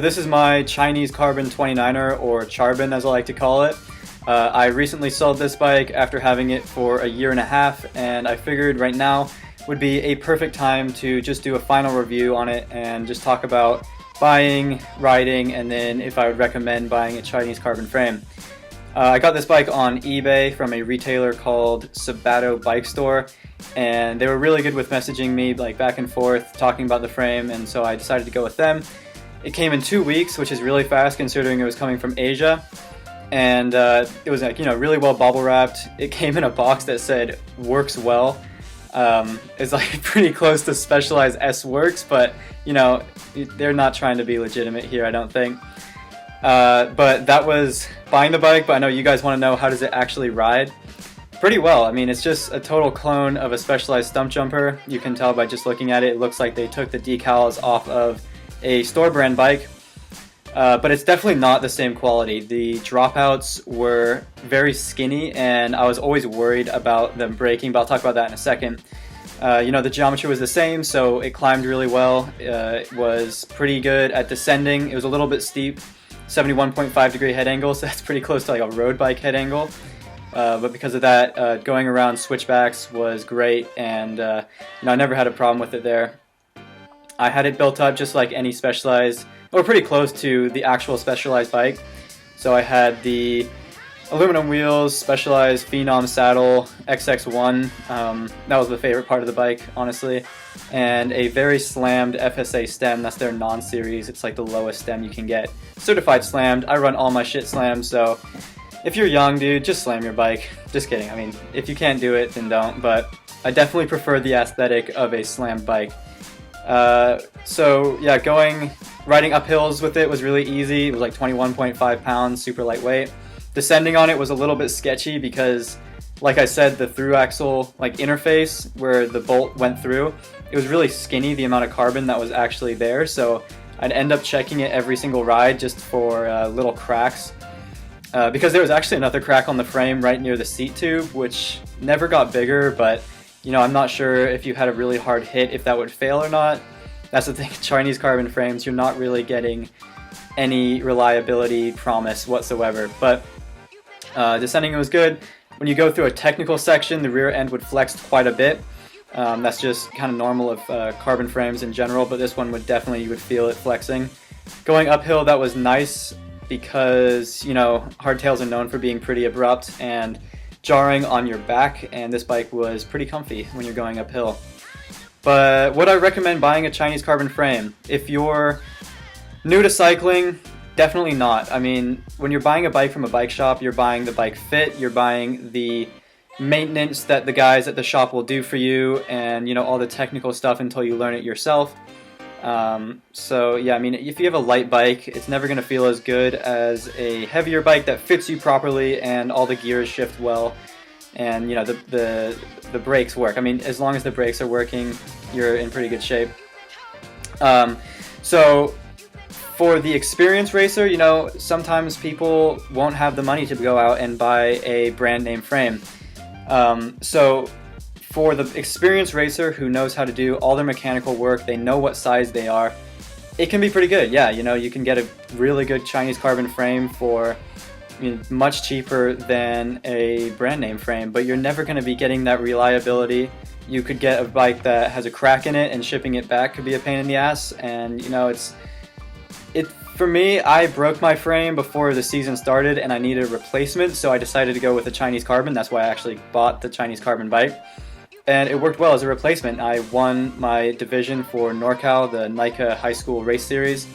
So this is my Chinese Carbon 29er, or Charbon as I like to call it. I recently sold this bike after having it for a year and a half, and I figured right now would be a perfect time to just do a final review on it and just talk about buying, riding, and then if I would recommend buying a Chinese carbon frame. I got this bike on eBay from a retailer called Sabato Bike Store, and they were really good with messaging me like back and forth talking about the frame, and so I decided to go with them. It came in 2 weeks, which is really fast considering it was coming from Asia, and it was really well bubble wrapped. It came in a box that said "works well." It's like pretty close to Specialized S works, but they're not trying to be legitimate here, I don't think. But that was buying the bike, but I know you guys want to know, how does it actually ride? Pretty well. I mean, it's just a total clone of a Specialized stump jumper. You can tell by just looking at it. It looks like they took the decals off of a store brand bike, but it's definitely not the same quality. The dropouts were very skinny, and I was always worried about them breaking, but I'll talk about that in a second. The geometry was the same, so it climbed really well. It was pretty good at descending. It was a little bit steep, 71.5 degree head angle, so that's pretty close to like a road bike head angle. But because of that, going around switchbacks was great, and I never had a problem with it there. I had it built up just like any Specialized, or pretty close to the actual Specialized bike. So I had the aluminum wheels, Specialized Phenom saddle, XX1, that was the favorite part of the bike, honestly, and a very slammed FSA stem. That's their non-series. It's like the lowest stem you can get. Certified slammed. I run all my shit slammed, so if you're young, dude, just slam your bike. Just kidding. I mean, if you can't do it, then don't, but I definitely prefer the aesthetic of a slammed bike. So yeah, riding up hills with it was really easy. It was like 21.5 pounds, super lightweight. Descending on it was a little bit sketchy because, like I said, the through axle interface where the bolt went through, it was really skinny, the amount of carbon that was actually there, so I'd end up checking it every single ride just for little cracks. Because there was actually another crack on the frame right near the seat tube, which never got bigger, but I'm not sure if you had a really hard hit if that would fail or not. That's the thing, Chinese carbon frames, you're not really getting any reliability promise whatsoever. But descending was good. When you go through a technical section, the rear end would flex quite a bit. That's just kind of normal of carbon frames in general, but this one you would feel it flexing. Going uphill, that was nice because, hardtails are known for being pretty abrupt and jarring on your back, and this bike was pretty comfy when you're going uphill. But would I recommend buying a Chinese carbon frame? If you're new to cycling, definitely not. I mean, when you're buying a bike from a bike shop, you're buying the bike fit, you're buying the maintenance that the guys at the shop will do for you, and all the technical stuff until you learn it yourself. So yeah, I mean, if you have a light bike, it's never going to feel as good as a heavier bike that fits you properly and all the gears shift well, and the brakes work. I mean, as long as the brakes are working, you're in pretty good shape. So for the experienced racer, sometimes people won't have the money to go out and buy a brand name frame. So for the experienced racer who knows how to do all their mechanical work, they know what size they are, it can be pretty good. Yeah, you can get a really good Chinese carbon frame for much cheaper than a brand name frame, but you're never going to be getting that reliability. You could get a bike that has a crack in it, and shipping it back could be a pain in the ass, and for me, I broke my frame before the season started and I needed a replacement, so I decided to go with a Chinese carbon. That's why I actually bought the Chinese carbon bike. And it worked well as a replacement. I won my division for NorCal, the NICA High School Race Series,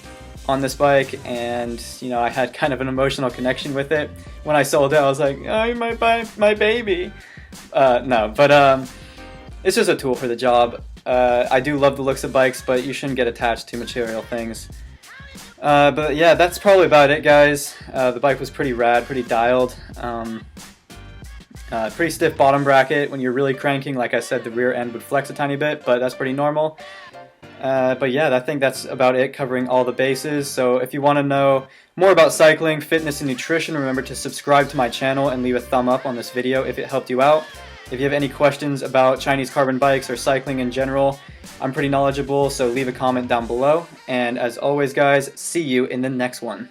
on this bike, and I had kind of an emotional connection with it. When I sold it, I was like, oh, you might buy my baby. No, but it's just a tool for the job. I do love the looks of bikes, but you shouldn't get attached to material things. But yeah, that's probably about it, guys. The bike was pretty rad, pretty dialed. Pretty stiff bottom bracket. When you're really cranking, like I said, the rear end would flex a tiny bit, but that's pretty normal. But yeah, I think that's about it, covering all the bases. So if you want to know more about cycling, fitness, and nutrition, remember to subscribe to my channel and leave a thumb up on this video if it helped you out. If you have any questions about Chinese carbon bikes or cycling in general, I'm pretty knowledgeable, so leave a comment down below. And as always guys, see you in the next one.